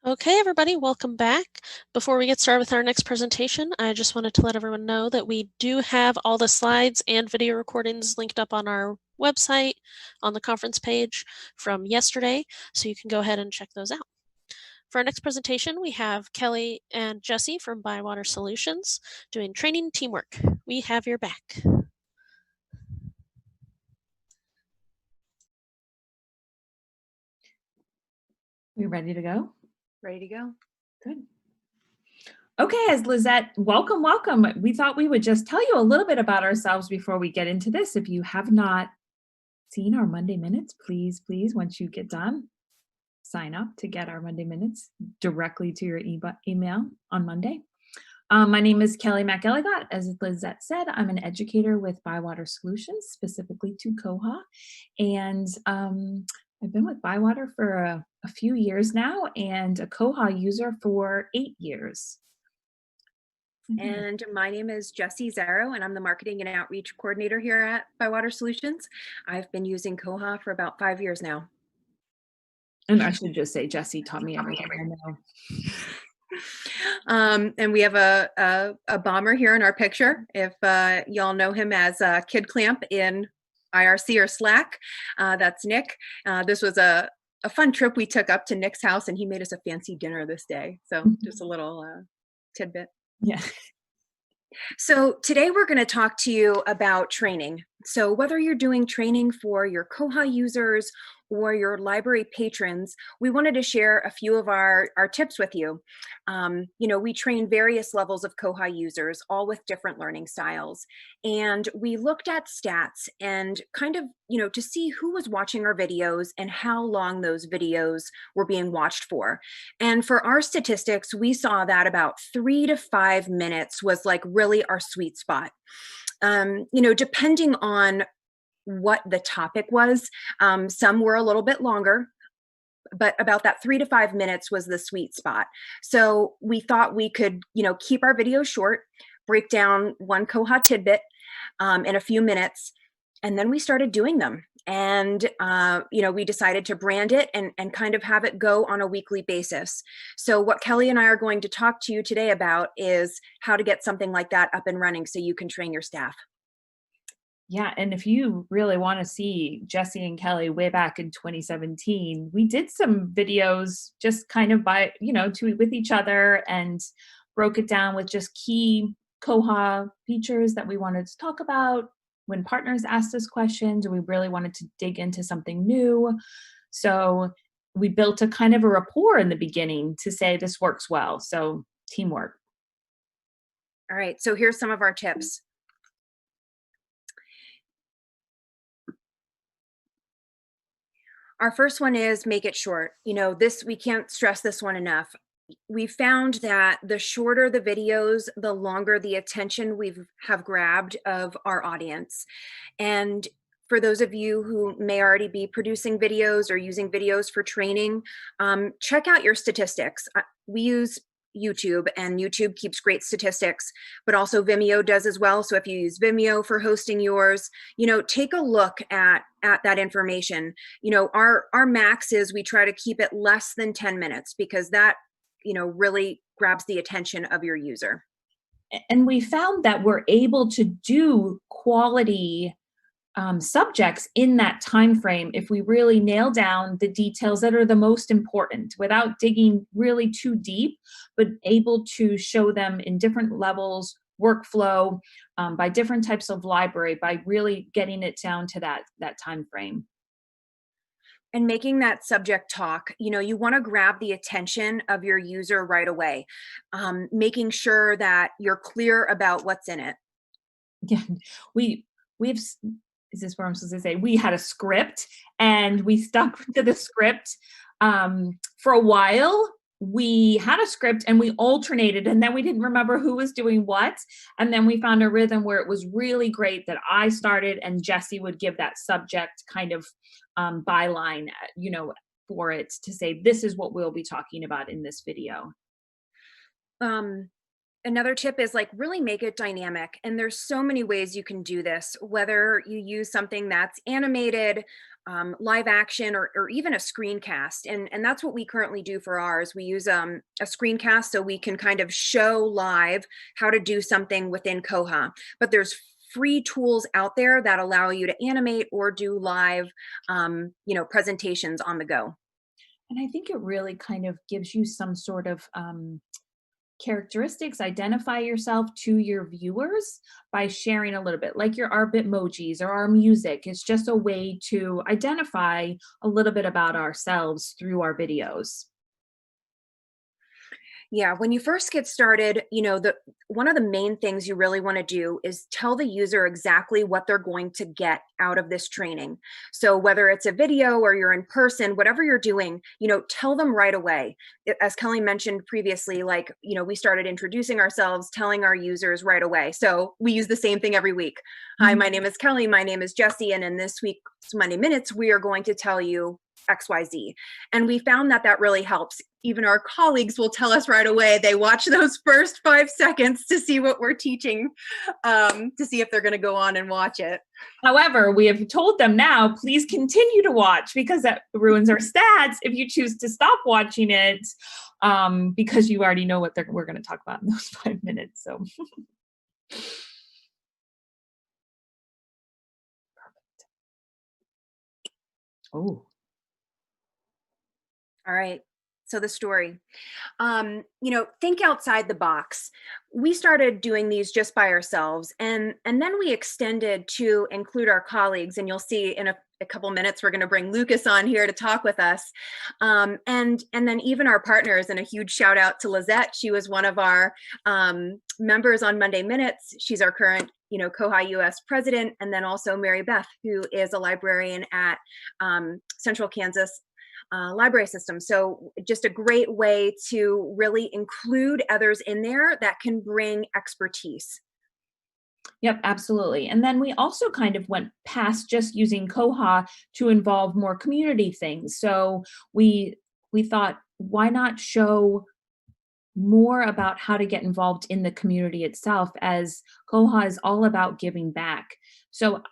Okay, everybody, welcome back. Before we get started with our next presentation, I just wanted to let everyone know that we do have all the slides and video recordings linked up on our website on the conference page from yesterday, so you can go ahead and check those out. For our next presentation, we have Kelly and Jessie from ByWater Solutions doing training teamwork. We have your back. We ready to go? Ready to go. Good. Okay, as Lizette, welcome. We thought we would just tell you a little bit about ourselves before we get into this. If you have not seen our Monday Minutes, please, once you get done, sign up to get our Monday Minutes directly to your email on Monday. My name is Kelly McElligot. As Lizette said, I'm an educator with ByWater Solutions, specifically to Koha. And I've been with ByWater for a few years now and a Koha user for 8 years. And my name is Jessie Zairo, and I'm the Marketing and Outreach Coordinator here at ByWater Solutions. I've been using Koha for about 5 years now. And I should just say, Jessie taught me everything I know. And we have a bomber here in our picture. If y'all know him as Kid Clamp in IRC or Slack, that's Nick. This was a fun trip we took up to Nick's house, and he made us a fancy dinner this day. So just a little tidbit. Yeah. So today we're going to talk to you about training. So whether you're doing training for your Koha users or your library patrons, we wanted to share a few of our tips with you. We train various levels of Koha users, all with different learning styles. And we looked at stats and kind of, to see who was watching our videos and how long those videos were being watched for. And for our statistics, we saw that about 3 to 5 minutes was like really our sweet spot. Depending on what the topic was, some were a little bit longer, but about that 3 to 5 minutes was the sweet spot. So we thought we could, keep our videos short, break down one Koha tidbit in a few minutes, and then we started doing them. And, we decided to brand it and kind of have it go on a weekly basis. So what Kelly and I are going to talk to you today about is how to get something like that up and running so you can train your staff. Yeah, and if you really want to see Jessie and Kelly way back in 2017, we did some videos just kind of with each other and broke it down with just key Koha features that we wanted to talk about. When partners asked us questions, or we really wanted to dig into something new. So we built a kind of a rapport in the beginning to say this works well. So teamwork. All right, so here's some of our tips. Our first one is make it short. We can't stress this one enough. We found that the shorter the videos, the longer the attention we have grabbed of our audience. And for those of you who may already be producing videos or using videos for training, check out your statistics. We use YouTube, and YouTube keeps great statistics, but also Vimeo does as well. So if you use Vimeo for hosting yours, take a look at that information. Our max is we try to keep it less than 10 minutes because that, really grabs the attention of your user. And we found that we're able to do quality subjects in that time frame if we really nail down the details that are the most important without digging really too deep, but able to show them in different levels, workflow, by different types of library, by really getting it down to that time frame. And making that subject talk, you want to grab the attention of your user right away, making sure that you're clear about what's in it. Yeah, we've is this what I'm supposed to say? We had a script and we stuck to the script for a while. We had a script and we alternated, and then we didn't remember who was doing what. And then we found a rhythm where it was really great that I started and Jessie would give that subject kind of byline, for it to say, this is what we'll be talking about in this video. Another tip is really make it dynamic. And there's so many ways you can do this, whether you use something that's animated, live action or even a screencast. And that's what we currently do for ours. We use a screencast so we can kind of show live how to do something within Koha. But there's free tools out there that allow you to animate or do live, presentations on the go. And I think it really kind of gives you some sort of characteristics, identify yourself to your viewers by sharing a little bit, like our Bitmojis or our music. It's just a way to identify a little bit about ourselves through our videos. Yeah, when you first get started, one of the main things you really want to do is tell the user exactly what they're going to get out of this training. So whether it's a video or you're in person, whatever you're doing, tell them right away. As Kelly mentioned previously, we started introducing ourselves, telling our users right away. So we use the same thing every week. Hi, my name is Kelly. My name is Jessie. And in this week's Monday Minutes, we are going to tell you XYZ. And we found that really helps. Even our colleagues will tell us right away. They watch those first 5 seconds to see what we're teaching, to see if they're going to go on and watch it. However, we have told them now, please continue to watch, because that ruins our stats if you choose to stop watching it, because you already know what we're going to talk about in those 5 minutes. So. Perfect. Oh. All right. So the story, think outside the box. We started doing these just by ourselves, and then we extended to include our colleagues. And you'll see in a couple minutes, we're going to bring Lucas on here to talk with us. And then even our partners, and a huge shout out to Lizette. She was one of our members on Monday Minutes. She's our current koha-US president. And then also Mary Beth, who is a librarian at Central Kansas library system. So just a great way to really include others in there that can bring expertise. Yep, absolutely. And then we also kind of went past just using Koha to involve more community things. So we thought, why not show more about how to get involved in the community itself, as Koha is all about giving back. So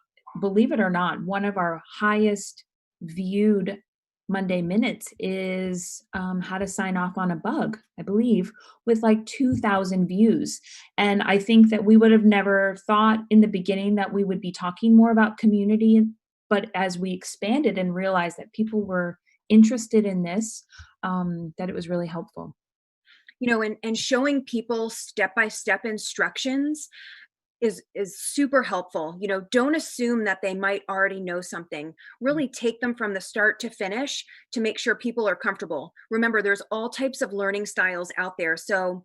believe it or not, one of our highest viewed Monday Minutes is how to sign off on a bug, I believe, with like 2,000 views. And I think that we would have never thought in the beginning that we would be talking more about community, but as we expanded and realized that people were interested in this, that it was really helpful. And showing people step-by-step instructions is super helpful. Don't assume that they might already know something. Really take them from the start to finish to make sure people are comfortable. Remember, there's all types of learning styles out there. So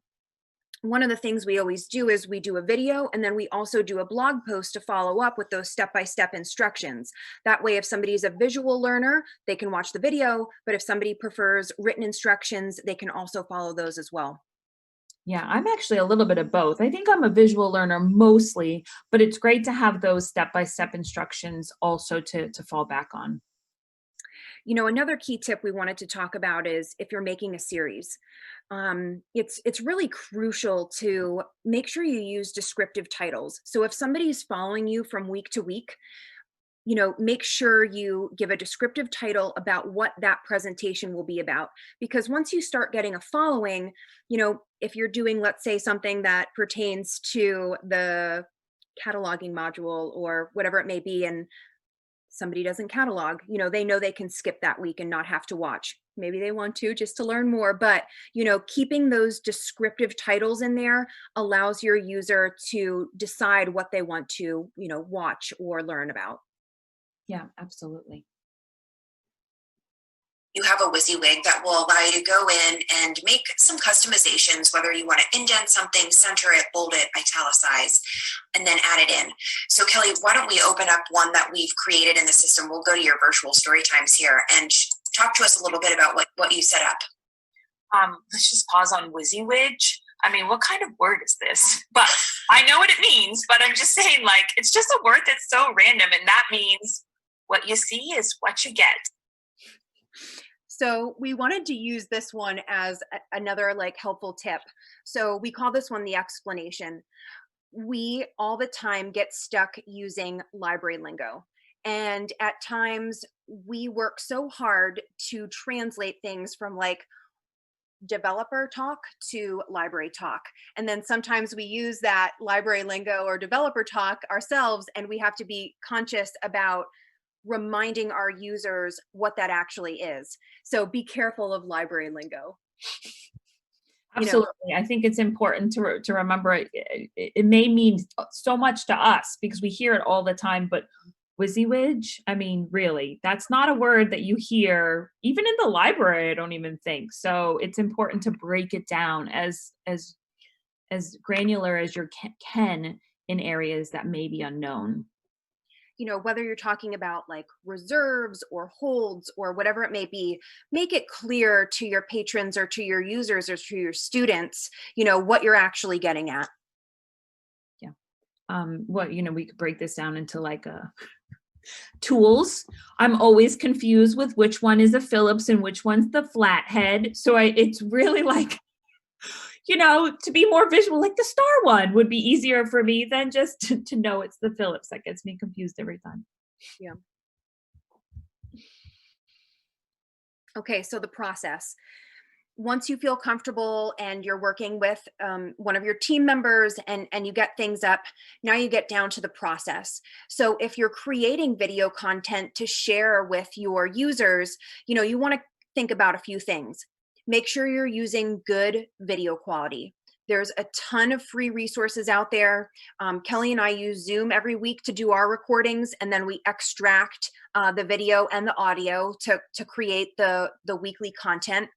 one of the things we always do is we do a video, and then we also do a blog post to follow up with those step-by-step instructions. That way, if somebody's a visual learner, they can watch the video, but if somebody prefers written instructions, they can also follow those as well. Yeah, I'm actually a little bit of both. I think I'm a visual learner mostly, but it's great to have those step-by-step instructions also to fall back on. Another key tip we wanted to talk about is if you're making a series, it's really crucial to make sure you use descriptive titles. So if somebody's following you from week to week, make sure you give a descriptive title about what that presentation will be about. Because once you start getting a following, if you're doing, let's say, something that pertains to the cataloging module or whatever it may be, and somebody doesn't catalog, they know they can skip that week and not have to watch. Maybe they want to just to learn more, but keeping those descriptive titles in there allows your user to decide what they want to, watch or learn about. Yeah, absolutely. You have a WYSIWYG that will allow you to go in and make some customizations, whether you want to indent something, center it, bold it, italicize, and then add it in. So Kelly, why don't we open up one that we've created in the system? We'll go to your virtual story times here and talk to us a little bit about what you set up. Let's just pause on WYSIWYG. I mean, what kind of word is this? But I know what it means, but I'm just saying, it's just a word that's so random, and that means what you see is what you get. So we wanted to use this one as another helpful tip. So we call this one the explanation. We all the time get stuck using library lingo. And at times we work so hard to translate things from like developer talk to library talk. And then sometimes we use that library lingo or developer talk ourselves, and we have to be conscious about reminding our users what that actually is. So be careful of library lingo. Absolutely. I think it's important to remember it may mean so much to us because we hear it all the time, but WYSIWYG, I mean, really, that's not a word that you hear even in the library, I don't even think. So it's important to break it down as granular as you can in areas that may be unknown. Whether you're talking about like reserves or holds or whatever it may be, make it clear to your patrons or to your users or to your students, what you're actually getting at. Yeah. We could break this down into like tools. I'm always confused with which one is a Phillips and which one's the flathead. So it's really like, to be more visual, like the star one would be easier for me than just to know it's the Phillips. That gets me confused every time. Yeah. Okay, so the process. Once you feel comfortable and you're working with one of your team members and you get things up, now you get down to the process. So if you're creating video content to share with your users, you want to think about a few things. Make sure you're using good video quality. There's a ton of free resources out there. Kelly and I use Zoom every week to do our recordings, and then we extract the video and the audio to create the weekly content.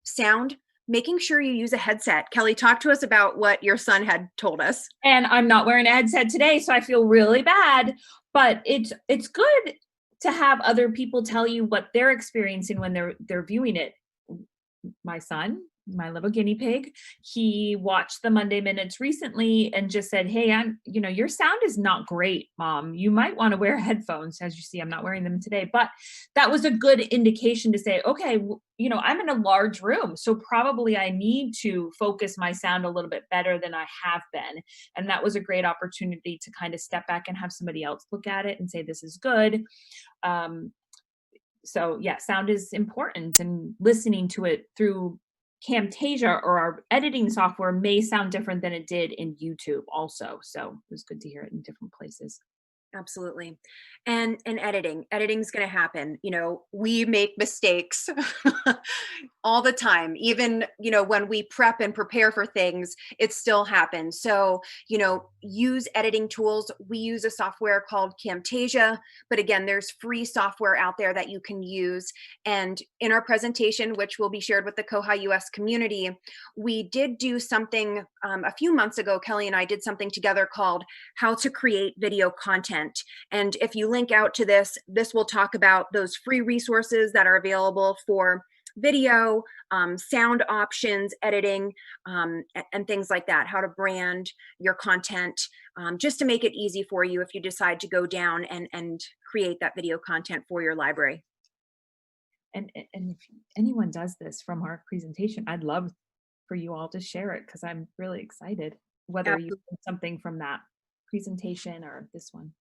Sound, making sure you use a headset. Kelly, talk to us about what your son had told us. And I'm not wearing a headset today, so I feel really bad, but it's good to have other people tell you what they're experiencing when they're viewing it. My son, my little guinea pig, he watched the Monday Minutes recently and just said, "Hey, your sound is not great, Mom. You might want to wear headphones." As you see, I'm not wearing them today, but that was a good indication to say, okay, I'm in a large room, so probably I need to focus my sound a little bit better than I have been. And that was a great opportunity to kind of step back and have somebody else look at it and say, this is good. So yeah, sound is important, and listening to it through Camtasia or our editing software may sound different than it did in YouTube also. So it was good to hear it in different places. Absolutely. And editing's going to happen. We make mistakes all the time. Even, when we prep and prepare for things, it still happens. So, use editing tools. We use a software called Camtasia, but again, there's free software out there that you can use. And in our presentation, which will be shared with the koha-US community, we did do something a few months ago. Kelly and I did something together called How to Create Video Content. And if you link out to this will talk about those free resources that are available for video, sound options, editing, and things like that, how to brand your content, just to make it easy for you if you decide to go down and create that video content for your library. And if anyone does this from our presentation, I'd love for you all to share it because I'm really excited, whether you learned something from that presentation or this one.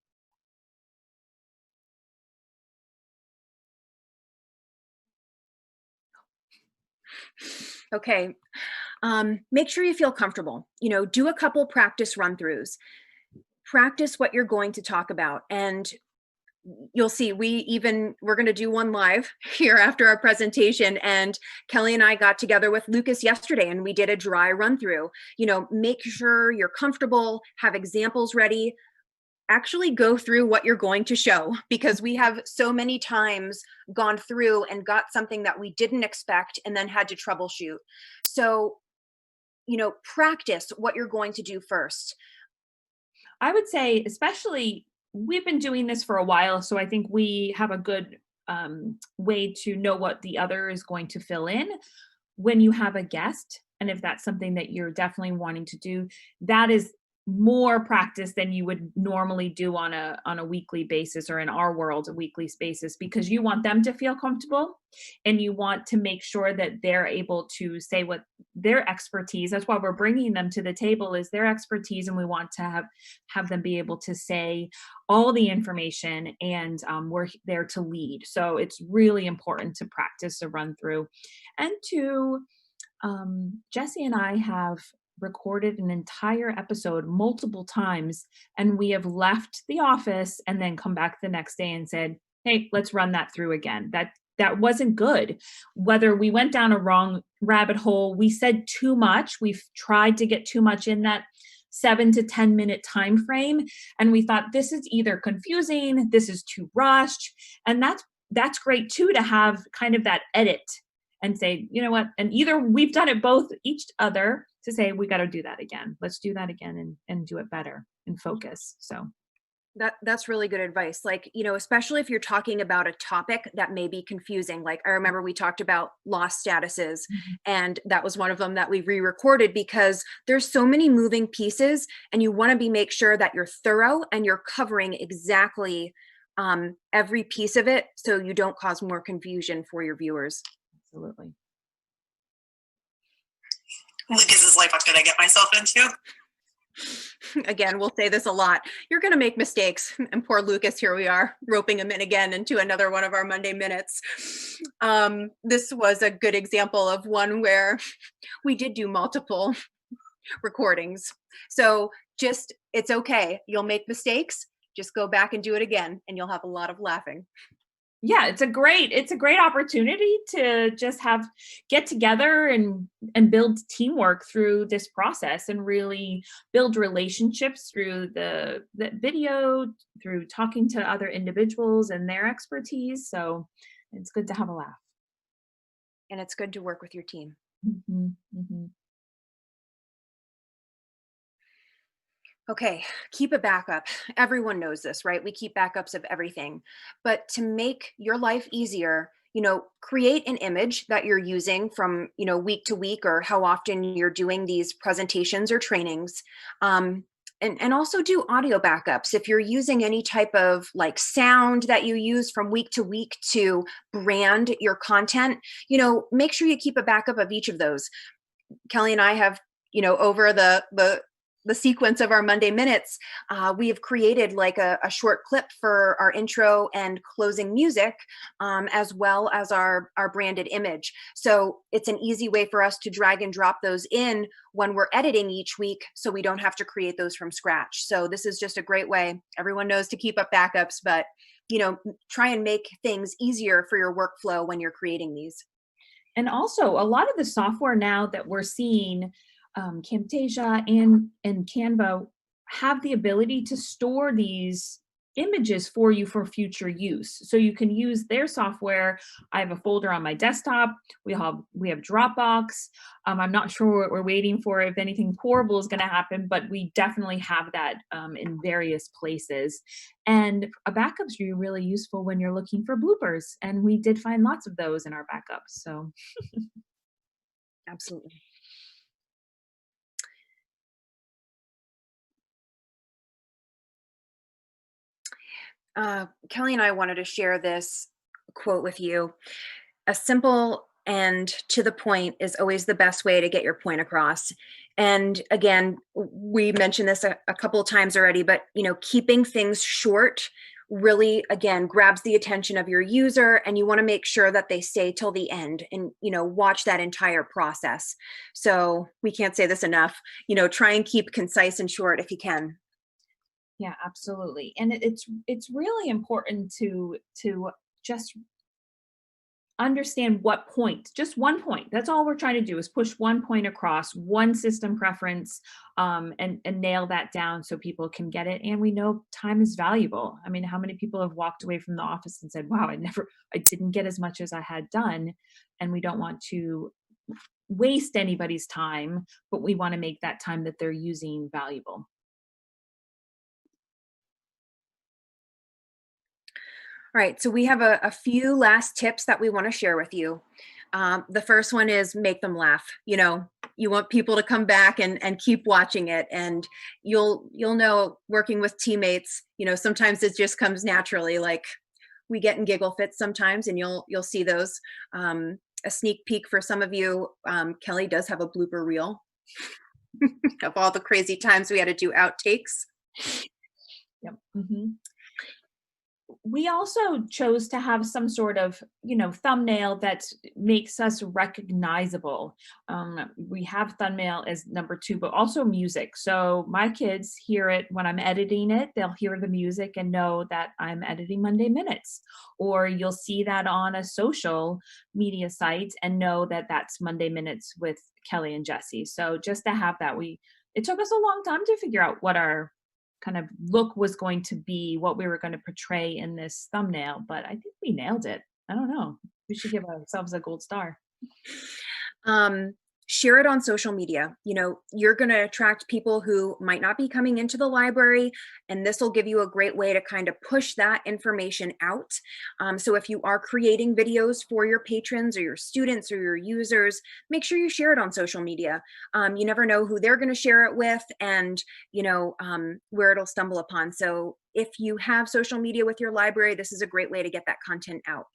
Okay. Make sure you feel comfortable. Do a couple practice run-throughs. Practice what you're going to talk about. And you'll see we're going to do one live here after our presentation. And Kelly and I got together with Lucas yesterday and we did a dry run-through. Make sure you're comfortable, have examples ready. Actually go through what you're going to show, because we have so many times gone through and got something that we didn't expect and then had to troubleshoot. So, practice what you're going to do first. I would say, especially, we've been doing this for a while, so I think we have a good way to know what the other is going to fill in. When you have a guest, and if that's something that you're definitely wanting to do, that is more practice than you would normally do on a weekly basis, or in our world, a weekly basis, because you want them to feel comfortable and you want to make sure that they're able to say what their expertise, that's why we're bringing them to the table, is their expertise, and we want to have them be able to say all the information, and we're there to lead. So it's really important to practice a run through. And to Jessie and I have recorded an entire episode multiple times, and we have left the office and then come back the next day and said, hey, let's run that through again. That wasn't good. Whether we went down a wrong rabbit hole, we said too much, we've tried to get too much in that 7 to 10 minute time frame, and we thought this is either confusing, this is too rushed. And that's great too, to have kind of that edit and say, you know what, and either we've done it both, each other, to say, we got to do that again. Let's do that again and do it better and focus. So that's really good advice. Like, especially if you're talking about a topic that may be confusing. Like, I remember we talked about lost statuses, and that was one of them that we re-recorded, because there's so many moving pieces, and you want to make sure that you're thorough and you're covering exactly every piece of it, so you don't cause more confusion for your viewers. Absolutely. Lucas is like, what did I get myself into? Again, we'll say this a lot. You're going to make mistakes. And poor Lucas, here we are, roping him in again into another one of our Monday Minutes. This was a good example of one where we did do multiple recordings. So it's okay. You'll make mistakes. Just go back and do it again, and you'll have a lot of laughing. Yeah, it's a great opportunity to just get together and build teamwork through this process, and really build relationships through the video, through talking to other individuals and their expertise. So it's good to have a laugh. And it's good to work with your team. Mm-hmm, mm-hmm. Okay, keep a backup. Everyone knows this, right? We keep backups of everything. But to make your life easier, create an image that you're using from, week to week, or how often you're doing these presentations or trainings. And also do audio backups. If you're using any type of like sound that you use from week to week to brand your content, make sure you keep a backup of each of those. Kelly and I have, over the sequence of our Monday Minutes, we have created like a short clip for our intro and closing music, as well as our branded image. So it's an easy way for us to drag and drop those in when we're editing each week, so we don't have to create those from scratch. So this is just a great way. Everyone knows to keep up backups, but try and make things easier for your workflow when you're creating these. And also, a lot of the software now that we're seeing, Camtasia and Canva, have the ability to store these images for you for future use. So you can use their software. I have a folder on my desktop. We have Dropbox. I'm not sure what we're waiting for, if anything horrible is going to happen, but we definitely have that in various places. And a backup's really useful when you're looking for bloopers. And we did find lots of those in our backups. So absolutely. Kelly and I wanted to share this quote with you. A simple and to the point is always the best way to get your point across. And again, we mentioned this a couple of times already, but keeping things short really, again, grabs the attention of your user, and you want to make sure that they stay till the end and watch that entire process. So we can't say this enough, try and keep concise and short if you can. Yeah, absolutely. And it's really important to just understand what point, just one point. That's all we're trying to do, is push one point across, one system preference, and nail that down so people can get it. And we know time is valuable. I mean, how many people have walked away from the office and said, wow, I didn't get as much as I had done. And we don't want to waste anybody's time, but we want to make that time that they're using valuable. All right, so we have a few last tips that we want to share with you. The first one is make them laugh. You know, you want people to come back and keep watching it, and you'll know, working with teammates, you know, sometimes it just comes naturally. Like, we get in giggle fits sometimes, and you'll see those. A sneak peek for some of you, Kelly does have a blooper reel of all the crazy times we had to do outtakes. Yep. Mm-hmm. We also chose to have some sort of, thumbnail that makes us recognizable. We have thumbnail as number 2, but also music. So my kids hear it when I'm editing it. They'll hear the music and know that I'm editing Monday Minutes. Or you'll see that on a social media site and know that that's Monday Minutes with Kelly and Jessie. So just to have that, it took us a long time to figure out what our kind of look was going to be, what we were going to portray in this thumbnail, but I think we nailed it. I don't know. We should give ourselves a gold star. Share it on social media. You know, you're going to attract people who might not be coming into the library, and this will give you a great way to kind of push that information out. So if you are creating videos for your patrons or your students or your users, make sure you share it on social media. You never know who they're going to share it with, and where it'll stumble upon. So if you have social media with your library, this is a great way to get that content out.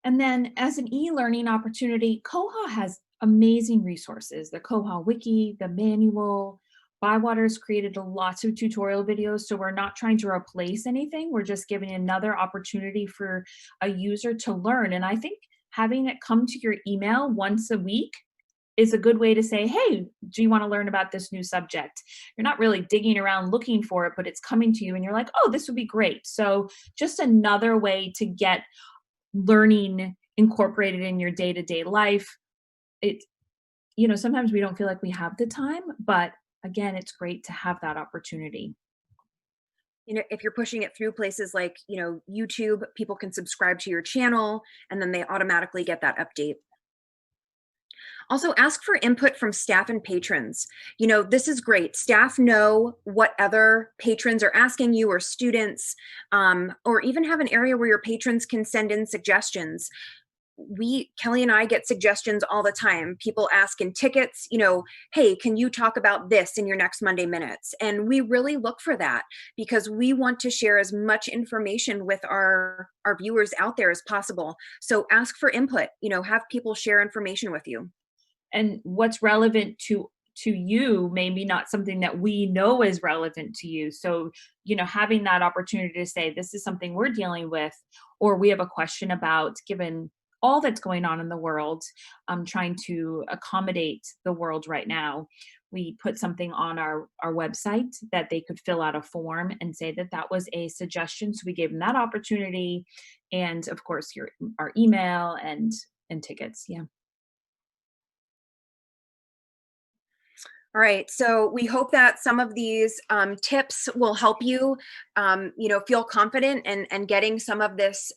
And then as an e-learning opportunity, Koha has amazing resources. The Koha Wiki, the manual. ByWater's created lots of tutorial videos, so we're not trying to replace anything. We're just giving another opportunity for a user to learn. And I think having it come to your email once a week is a good way to say, hey, do you want to learn about this new subject? You're not really digging around looking for it, but it's coming to you and you're like, oh, this would be great. So just another way to get learning incorporated in your day-to-day life. Sometimes we don't feel like we have the time, but again, it's great to have that opportunity. If you're pushing it through places like, YouTube, people can subscribe to your channel and then they automatically get that update. Also, ask for input from staff and patrons. This is great. Staff know what other patrons are asking you, or students, or even have an area where your patrons can send in suggestions. Kelly and I get suggestions all the time. People ask in tickets, hey, can you talk about this in your next Monday Minutes? And we really look for that because we want to share as much information with our viewers out there as possible. So ask for input, have people share information with you. And what's relevant to you may be not something that we know is relevant to you. So, having that opportunity to say, this is something we're dealing with, or we have a question about, given all that's going on in the world, trying to accommodate the world right now. We put something on our website that they could fill out a form and say that was a suggestion. So we gave them that opportunity. And of course, our email and tickets. Yeah. All right, so we hope that some of these tips will help you, feel confident and getting some of this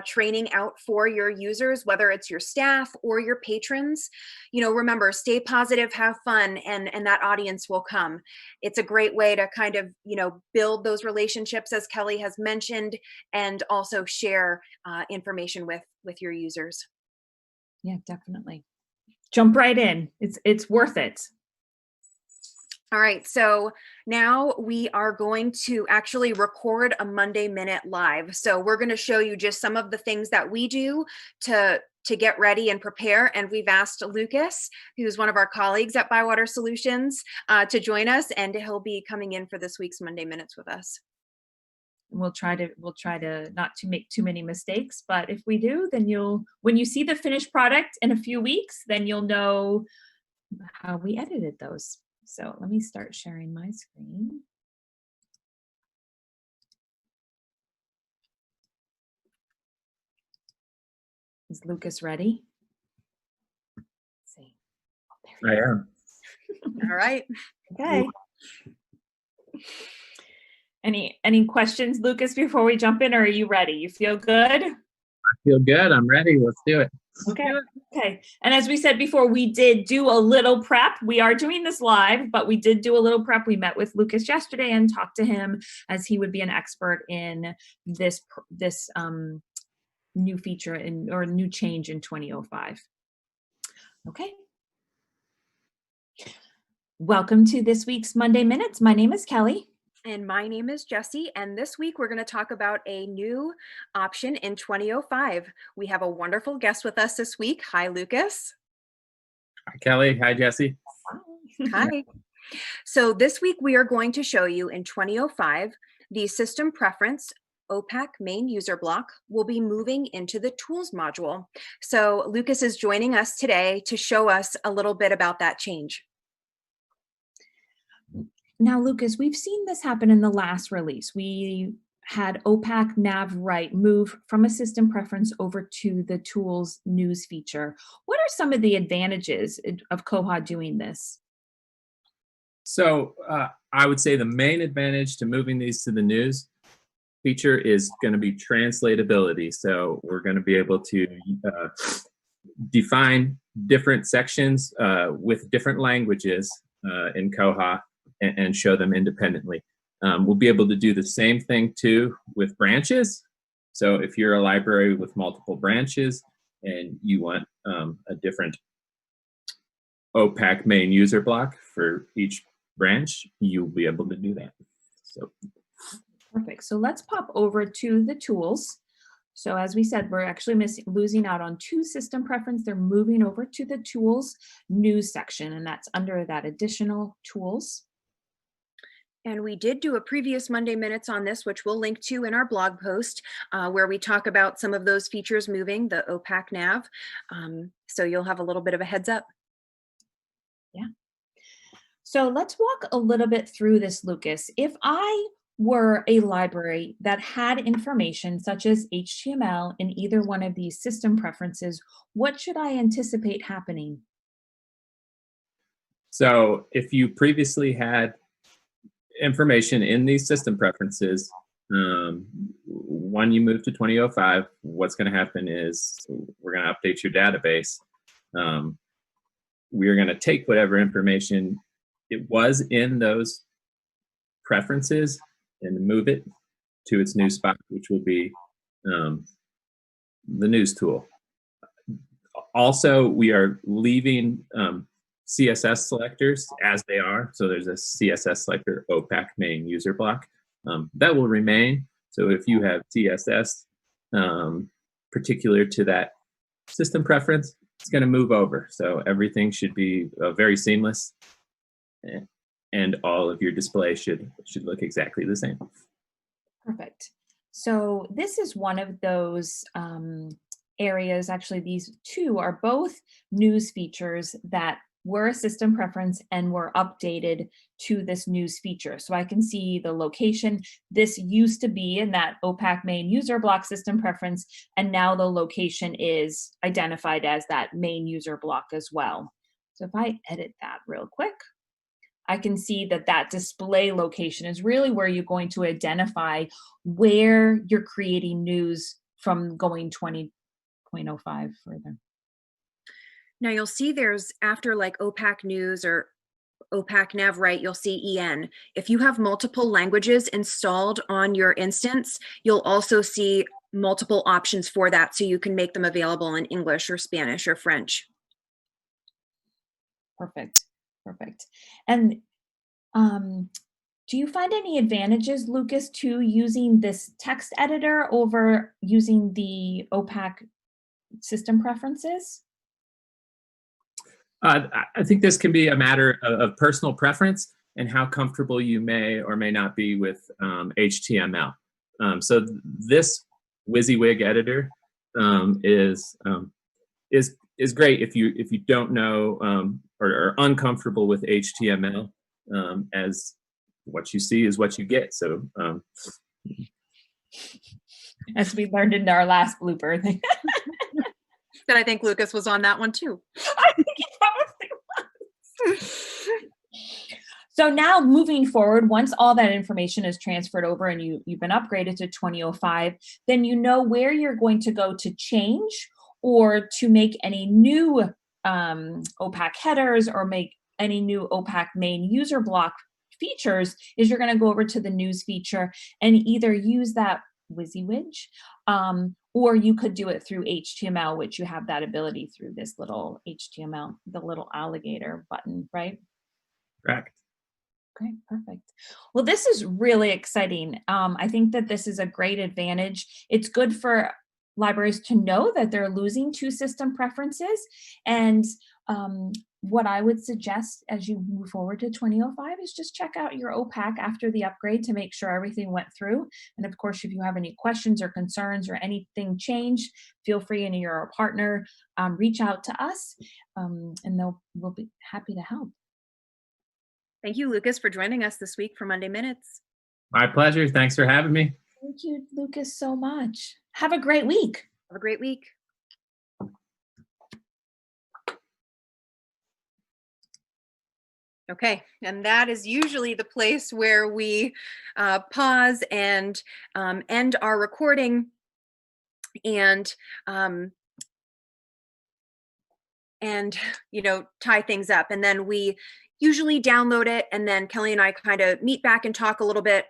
training out for your users, whether it's your staff or your patrons. Remember, stay positive, have fun, and that audience will come. It's a great way to kind of, build those relationships, as Kelly has mentioned, and also share information with your users. Yeah, definitely. Jump right in. It's worth it. All right, so now we are going to actually record a Monday Minute live. So we're going to show you just some of the things that we do to get ready and prepare. And we've asked Lucas, who's one of our colleagues at ByWater Solutions, to join us, and he'll be coming in for this week's Monday Minutes with us. We'll try to not to make too many mistakes, but if we do, then when you see the finished product in a few weeks, then you'll know how we edited those. So let me start sharing my screen. Is Lucas ready? Let's see. Oh, I am. All right. Okay. Any questions, Lucas, before we jump in, or are you ready? You feel good? I feel good. I'm ready. Let's do it. Okay. And as we said before, we did do a little prep. We are doing this live, but we did do a little prep. We met with Lucas yesterday and talked to him, as he would be an expert in this new feature or new change in 2005. Okay. Welcome to this week's Monday Minutes. My name is Kelly. And my name is Jessie, and this week we're going to talk about a new option in 2005. We have a wonderful guest with us this week. Hi, Lucas. Hi, Kelly. Hi, Jessie. Hi. So this week we are going to show you in 2005, the system preference OPAC main user block will be moving into the tools module. So Lucas is joining us today to show us a little bit about that change. Now, Lucas, we've seen this happen in the last release. We had OPAC nav right move from a system preference over to the tools news feature. What are some of the advantages of Koha doing this? So I would say the main advantage to moving these to the news feature is going to be translatability. So we're going to be able to define different sections with different languages in Koha and show them independently. We'll be able to do the same thing too with branches. So if you're a library with multiple branches and you want a different OPAC main user block for each branch, you'll be able to do that. So perfect. So let's pop over to the tools. So as we said, we're actually losing out on two system preference. They're moving over to the tools news section, and that's under that additional tools. And we did do a previous Monday Minutes on this, which we'll link to in our blog post, where we talk about some of those features moving, the OPAC nav. So you'll have a little bit of a heads up. Yeah. So let's walk a little bit through this, Lucas. If I were a library that had information such as HTML in either one of these system preferences, what should I anticipate happening? So if you previously had information in these system preferences, when you move to 2005, what's going to happen is we're going to update your database. We're going to take whatever information it was in those preferences and move it to its new spot, which will be the news tool. Also, we are leaving CSS selectors as they are. So there's a CSS selector OPAC main user block. That will remain. So if you have CSS particular to that system preference, it's going to move over. So everything should be very seamless, and all of your display should look exactly the same. Perfect. So this is one of those areas. Actually, these two are both news features that were a system preference and were updated to this news feature. So I can see the location. This used to be in that OPAC main user block system preference, and now the location is identified as that main user block as well. So if I edit that real quick, I can see that that display location is really where you're going to identify where you're creating news from going 20.05 further. Now you'll see there's after like OPAC news or OPAC nav right, you'll see EN. If you have multiple languages installed on your instance, you'll also see multiple options for that, so you can make them available in English or Spanish or French. Perfect. Perfect. And do you find any advantages, Lucas, to using this text editor over using the OPAC system preferences? I think this can be a matter of personal preference and how comfortable you may or may not be with HTML. So this WYSIWYG editor is great if you don't know or are uncomfortable with HTML, as what you see is what you get. So as we learned in our last blooper thing. That I think Lucas was on that one too. I think he probably was. So now moving forward, once all that information is transferred over and you've been upgraded to 2005, then you know where you're going to go to change or to make any new OPAC headers or make any new OPAC main user block features is you're going to go over to the news feature and either use that WYSIWYG. Or you could do it through HTML, which you have that ability through this little HTML, the little alligator button, right? Correct. Okay, perfect. Well, this is really exciting. I think that this is a great advantage. It's good for libraries to know that they're losing two system preferences. And what I would suggest as you move forward to 2005 is just check out your OPAC after the upgrade to make sure everything went through. And of course, if you have any questions or concerns or anything changed, feel free, and you're a partner, reach out to us, and we'll be happy to help. Thank you, Lucas, for joining us this week for Monday Minutes. My pleasure. Thanks for having me. Thank you, Lucas, so much. Have a great week. Have a great week. Okay, and that is usually the place where we pause and end our recording and tie things up. And then we usually download it, and then Kelly and I kind of meet back and talk a little bit.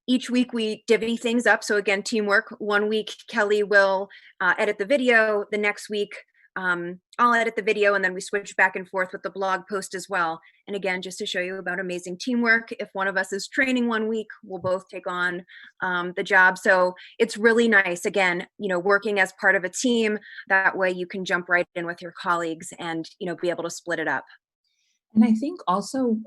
Each week we divvy things up. So again, teamwork. One week Kelly will edit the video. The next week I'll edit the video, and then we switch back and forth with the blog post as well. And again, just to show you about amazing teamwork, if one of us is training one week, we'll both take on the job. So it's really nice, again, working as part of a team. That way you can jump right in with your colleagues and, be able to split it up. And I think also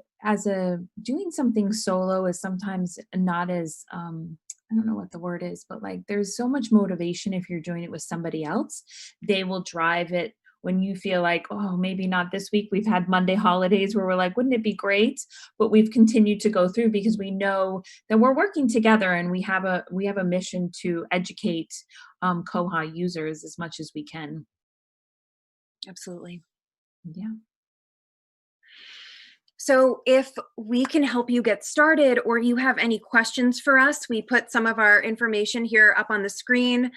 doing something solo is sometimes not as, I don't know what the word is, but like there's so much motivation if you're doing it with somebody else. They will drive it when you feel like, oh, maybe not this week. We've had Monday holidays where we're like, wouldn't it be great? But we've continued to go through because we know that we're working together, and we have a mission to educate Koha users as much as we can. Absolutely. Yeah. So if we can help you get started, or you have any questions for us, we put some of our information here up on the screen.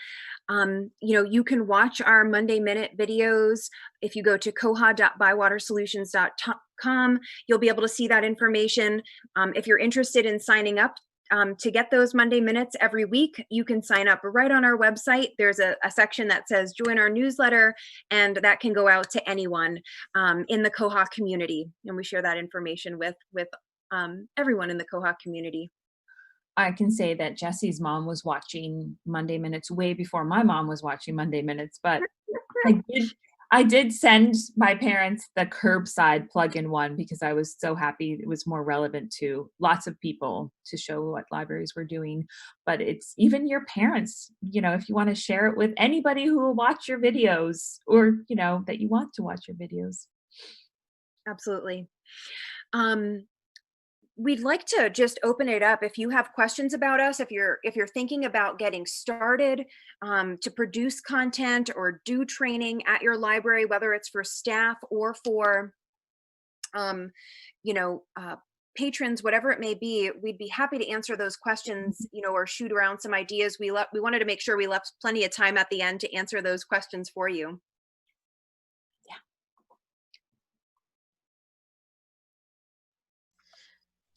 You can watch our Monday Minute videos. If you go to koha.bywatersolutions.com, you'll be able to see that information. If you're interested in signing up to get those Monday Minutes every week, you can sign up right on our website. There's a section that says join our newsletter, and that can go out to anyone in the Koha community. And we share that information with everyone in the Koha community. I can say that Jessie's mom was watching Monday Minutes way before my mom was watching Monday Minutes, but I did send my parents the curbside plug-in one because I was so happy it was more relevant to lots of people to show what libraries were doing. But it's even your parents, if you want to share it with anybody who will watch your videos, or, that you want to watch your videos. Absolutely. We'd like to just open it up. If you have questions about us, if you're thinking about getting started to produce content or do training at your library, whether it's for staff or for patrons, whatever it may be, we'd be happy to answer those questions, or shoot around some ideas. We wanted to make sure we left plenty of time at the end to answer those questions for you.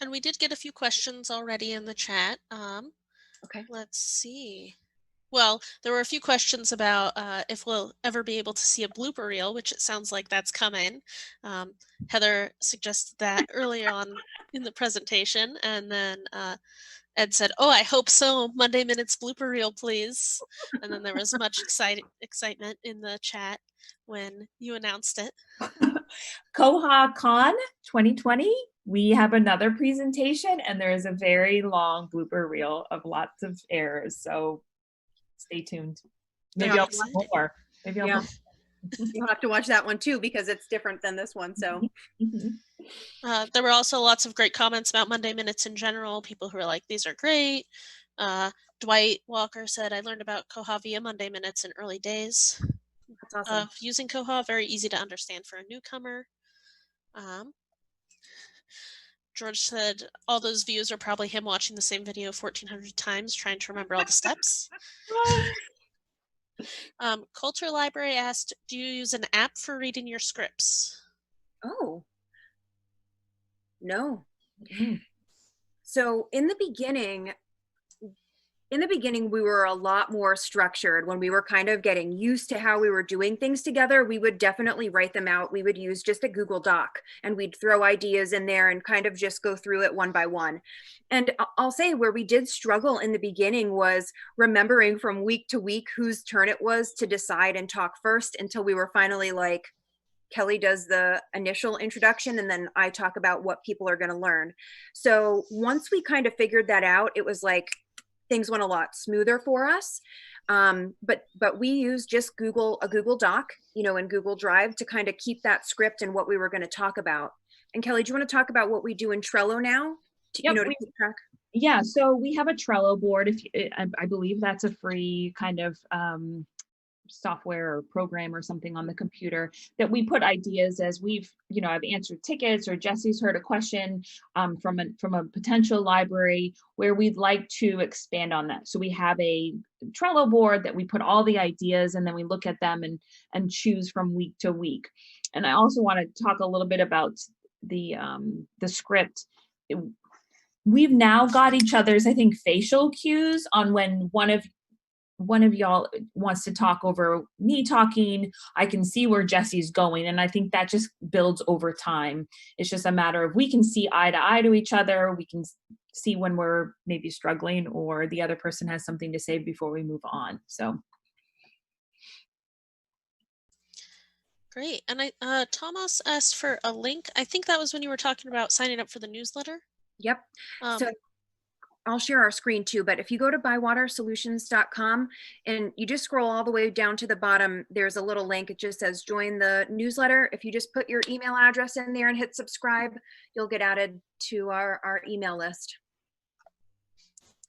And we did get a few questions already in the chat. Okay. Let's see. Well, there were a few questions about if we'll ever be able to see a blooper reel, which it sounds like that's coming. Heather suggested that earlier on in the presentation, and then Ed said, "Oh, I hope so. Monday Minutes blooper reel, please." And then there was much excitement in the chat when you announced it. Koha Con 2020, we have another presentation, and there is a very long blooper reel of lots of errors. So stay tuned. Maybe I'll have more. Maybe I'll have more. You'll have to watch that one too, because it's different than this one. So there were also lots of great comments about Monday Minutes in general. People who were like, "These are great." Dwight Walker said, "I learned about Koha via Monday Minutes in early days. That's awesome. Using Koha, very easy to understand for a newcomer." George said, "All those views are probably him watching the same video 1,400 times, trying to remember all the steps." Culture Library asked, "Do you use an app for reading your scripts?" Oh, no. Mm. So in the beginning, In the beginning, we were a lot more structured. When we were kind of getting used to how we were doing things together, we would definitely write them out. We would use just a Google Doc and we'd throw ideas in there and kind of just go through it one by one. And I'll say where we did struggle in the beginning was remembering from week to week whose turn it was to decide and talk first, until we were finally like, Kelly does the initial introduction and then I talk about what people are going to learn. So once we kind of figured that out, it was like, things went a lot smoother for us. But we used just a Google Doc, in Google Drive to kind of keep that script and what we were going to talk about. And Kelly, do you want to talk about what we do in Trello now? Yep, to keep track? Yeah, so we have a Trello board. I believe that's a free kind of software or program or something on the computer that we put ideas as I've answered tickets, or Jessie's heard a question from a potential library where we'd like to expand on that. So we have a Trello board that we put all the ideas, and then we look at them and choose from week to week. And I also want to talk a little bit about the script. We've now got each other's, I think, facial cues on when one of y'all wants to talk over me talking. I can see where Jessie's going. And I think that just builds over time. It's just a matter of, we can see eye to eye to each other. We can see when we're maybe struggling or the other person has something to say before we move on. So. Great. And Thomas asked for a link. I think that was when you were talking about signing up for the newsletter. Yep. So I'll share our screen too, but if you go to ByWaterSolutions.com and you just scroll all the way down to the bottom, there's a little link. It just says join the newsletter. If you just put your email address in there and hit subscribe, you'll get added to our email list.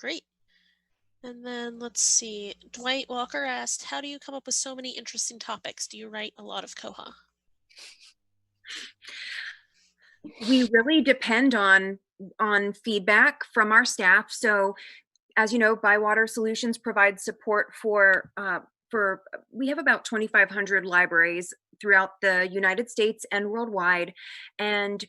Great. And then let's see, Dwight Walker asked, how do you come up with so many interesting topics? Do you write a lot of koha? We really depend on feedback from our staff. So as you know, ByWater Solutions provides support for we have about 2,500 libraries throughout the United States and worldwide. And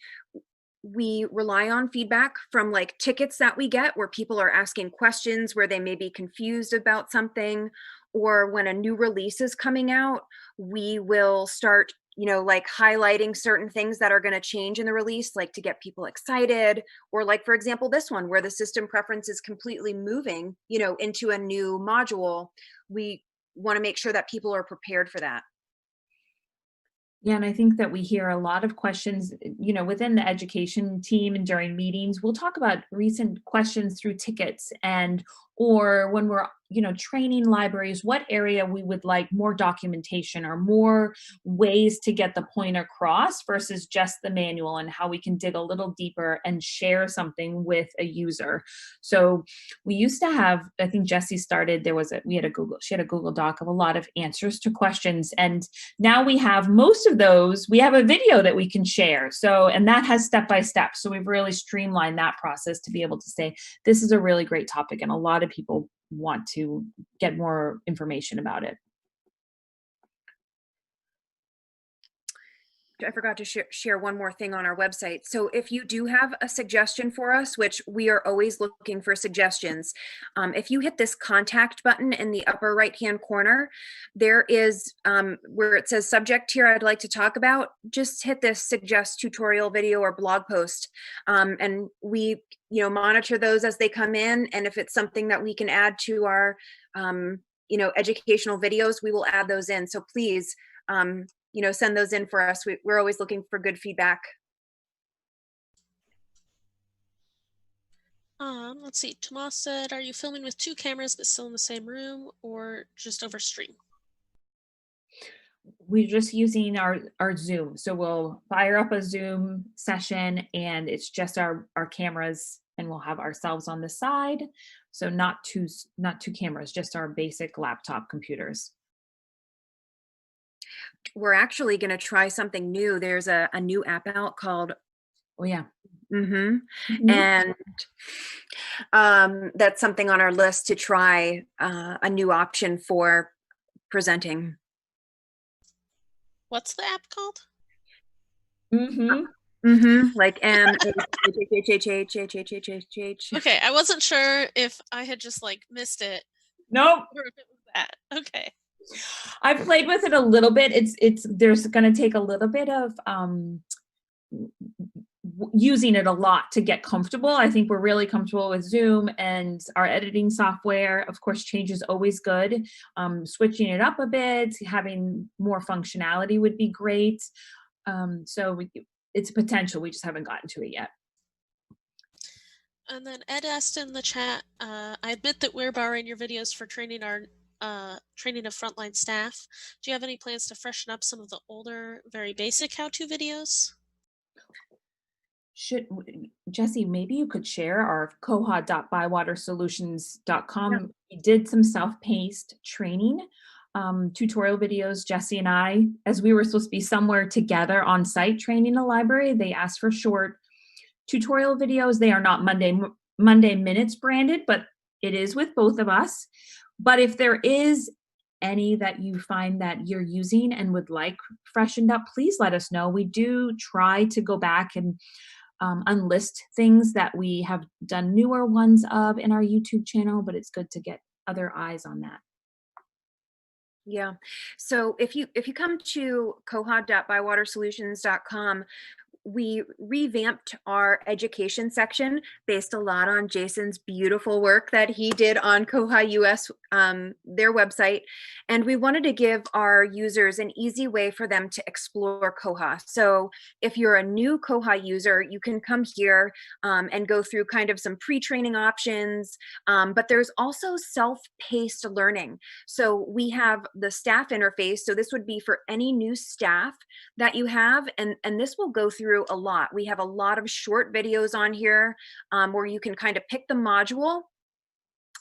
we rely on feedback from like tickets that we get where people are asking questions where they may be confused about something, or when a new release is coming out, we will start like highlighting certain things that are going to change in the release, like to get people excited, or like, for example, this one where the system preference is completely moving, into a new module. We want to make sure that people are prepared for that. Yeah, and I think that we hear a lot of questions, within the education team and during meetings. We'll talk about recent questions through tickets, or when we're, training libraries, what area we would like more documentation or more ways to get the point across versus just the manual, and how we can dig a little deeper and share something with a user. So we used to have, I think Jessie started, she had a Google Doc of a lot of answers to questions. And now we have most of those, we have a video that we can share. So, and that has step-by-step. So we've really streamlined that process to be able to say, this is a really great topic, and a lot of people want to get more information about it. I forgot to share one more thing on our website. So if you do have a suggestion for us, which we are always looking for suggestions, if you hit this contact button in the upper right-hand corner, there is where it says subject here I'd like to talk about, just hit this suggest tutorial video or blog post. And we monitor those as they come in. And if it's something that we can add to our educational videos, we will add those in. So please, send those in for us. We're always looking for good feedback. Let's see. Tomas said, are you filming with two cameras but still in the same room, or just over stream? We're just using our Zoom. So we'll fire up a Zoom session and it's just our cameras, and we'll have ourselves on the side. So not two cameras, just our basic laptop computers. We're actually going to try something new. There's a new app out called, Oh yeah. And that's something on our list to try, a new option for presenting. What's the app called? Like M-H-H-H-H-H-H-H-H-H. Okay, I wasn't sure if I had just like missed it Nope. or if it was that. Okay. I've played with it a little bit. There's going to take a little bit of using it a lot to get comfortable. I think we're really comfortable with Zoom and our editing software. Of course, change is always good. Switching it up a bit, having more functionality would be great. So it's a potential. We just haven't gotten to it yet. And then Ed asked in the chat, I admit that we're borrowing your videos for training our training of frontline staff. Do you have any plans to freshen up some of the older, very basic how-to videos? Jessie, maybe you could share our koha.bywatersolutions.com. Yep. We did some self-paced training, tutorial videos. Jessie and I, as we were supposed to be somewhere together on site training a library, they asked for short tutorial videos. They are not Monday Minutes branded, but it is with both of us. But if there is any that you find that you're using and would like freshened up, please let us know. We do try to go back and unlist things that we have done newer ones of in our YouTube channel, but it's good to get other eyes on that. Yeah. So if you come to koha.bywatersolutions.com, we revamped our education section based a lot on Jason's beautiful work that he did on koha-US, their website. And we wanted to give our users an easy way for them to explore Koha. So if you're a new Koha user, you can come here and go through kind of some pre-training options, but there's also self-paced learning. So we have the staff interface. So this would be for any new staff that you have, and this will go through a lot. We have a lot of short videos on here where you can kind of pick the module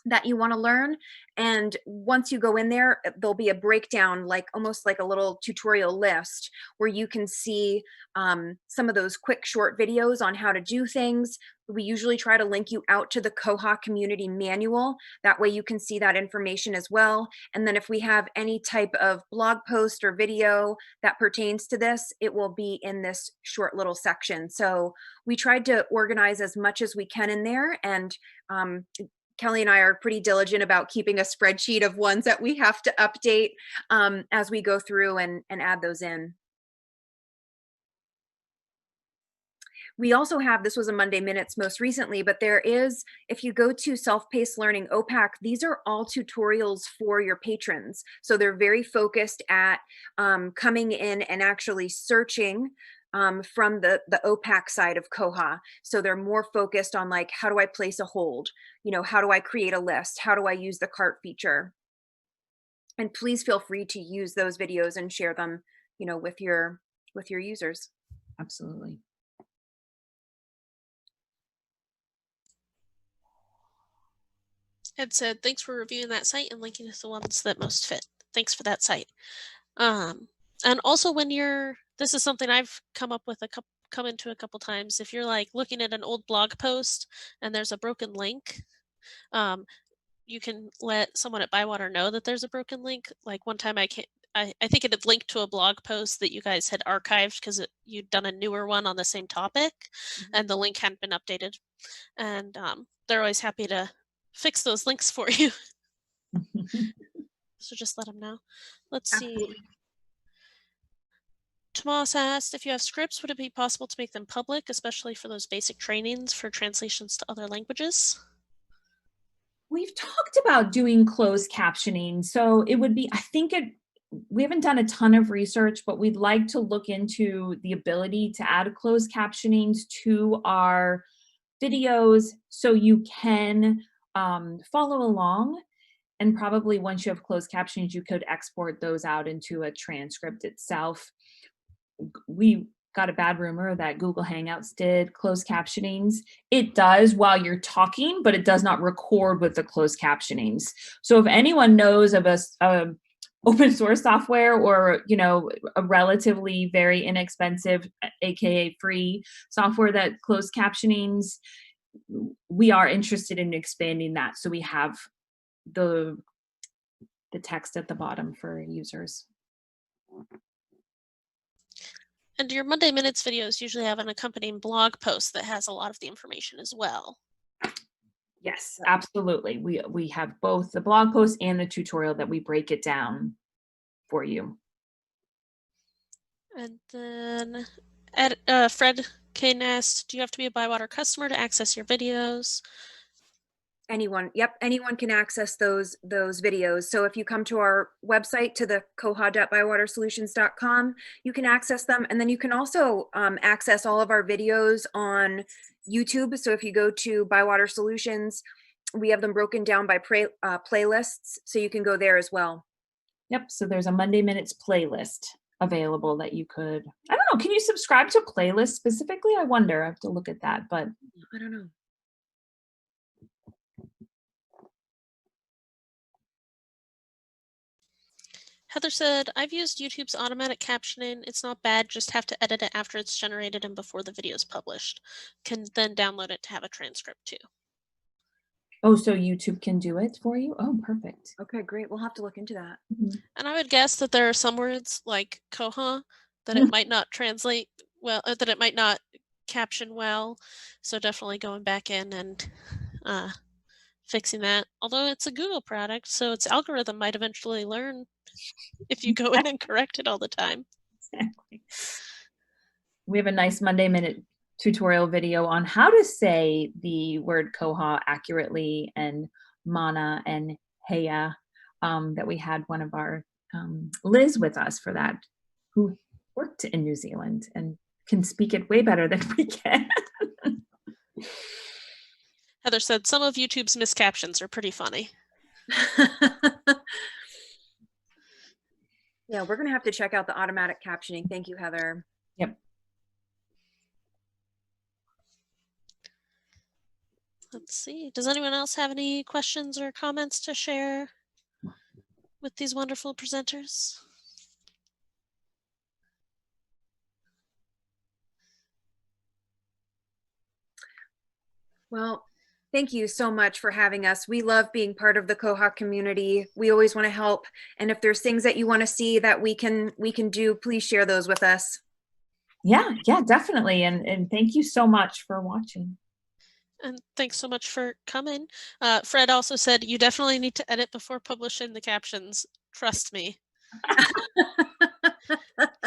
that you want to learn, and once you go in there, there'll be a breakdown, like almost like a little tutorial list where you can see some of those quick short videos on how to do things. We usually try to link you out to the Koha community manual. That way you can see that information as well. And then if we have any type of blog post or video that pertains to this, it will be in this short little section. So we tried to organize as much as we can in there, and Kelly and I are pretty diligent about keeping a spreadsheet of ones that we have to update as we go through and add those in. We also have, this was a Monday Minutes most recently, but there is, if you go to Self-Paced Learning OPAC, these are all tutorials for your patrons. So they're very focused at coming in and actually searching from the OPAC side of Koha. So they're more focused on like, how do I place a hold? You know, how do I create a list? How do I use the cart feature? And please feel free to use those videos and share them, you know, with your users. Absolutely. Ed said, thanks for reviewing that site and linking to the ones that most fit. Thanks for that site. And also when this is something I've come into a couple times. If you're like looking at an old blog post and there's a broken link, you can let someone at ByWater know that there's a broken link. Like one time I think it had linked to a blog post that you guys had archived because you'd done a newer one on the same topic, and the link hadn't been updated. And they're always happy to fix those links for you. So just let them know. Let's see. Tomas asked, if you have scripts, would it be possible to make them public, especially for those basic trainings for translations to other languages? We've talked about doing closed captioning. So it would be, we haven't done a ton of research, but we'd like to look into the ability to add closed captionings to our videos so you can follow along. And probably once you have closed captions, you could export those out into a transcript itself. We got a bad rumor that Google Hangouts did closed captionings. It does while you're talking, but it does not record with the closed captionings. So if anyone knows of a open source software or, you know, a relatively very inexpensive, AKA free software that closed captionings, we are interested in expanding that. So we have the text at the bottom for users. And your Monday Minutes videos usually have an accompanying blog post that has a lot of the information as well. Yes, absolutely. We have both the blog post and the tutorial that we break it down for you. And then Fred Kane asked, do you have to be a ByWater customer to access your videos? Anyone, yep, anyone can access those videos. So if you come to our website, to the koha.bywatersolutions.com, you can access them. And then you can also access all of our videos on YouTube. So if you go to ByWater Solutions, we have them broken down by playlists. So you can go there as well. Yep. So there's a Monday Minutes playlist available that you could, I don't know, can you subscribe to playlists specifically? I wonder. I have to look at that, but I don't know. Heather said, I've used YouTube's automatic captioning. It's not bad, just have to edit it after it's generated and before the video is published. Can then download it to have a transcript too. oh, so YouTube can do it for you? Oh, perfect. Okay, great. We'll have to look into that. And I would guess that there are some words like koha that it might not translate well, that it might not caption well. So definitely going back in and fixing that. Although it's a Google product, so its algorithm might eventually learn if you go in and correct it all the time. Exactly. We have a nice Monday Minute tutorial video on how to say the word koha accurately, and mana and heya, that we had one of our Liz with us for that, who worked in New Zealand and can speak it way better than we can. Heather said some of YouTube's miscaptions are pretty funny. Yeah, we're going to have to check out the automatic captioning. Thank you, Heather. Yep. Let's see. Does anyone else have any questions or comments to share with these wonderful presenters? Well, thank you so much for having us. We love being part of the Koha community. We always want to help. And if there's things that you want to see that we can do, please share those with us. Yeah, definitely. And thank you so much for watching. And thanks so much for coming. Fred also said, you definitely need to edit before publishing the captions. Trust me.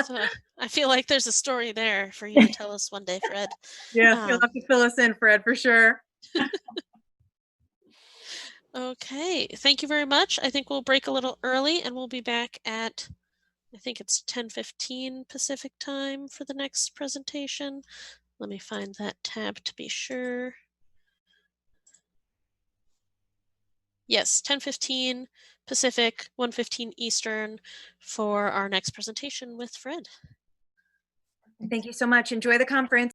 So I feel like there's a story there for you to tell us one day, Fred. Yes, you'll have to fill us in, Fred, for sure. Okay, thank you very much. I think we'll break a little early and we'll be back at, I think it's 10:15 Pacific time for the next presentation. Let me find that tab to be sure. Yes, 10:15 Pacific, 1:15 Eastern for our next presentation with Fred. Thank you so much. Enjoy the conference.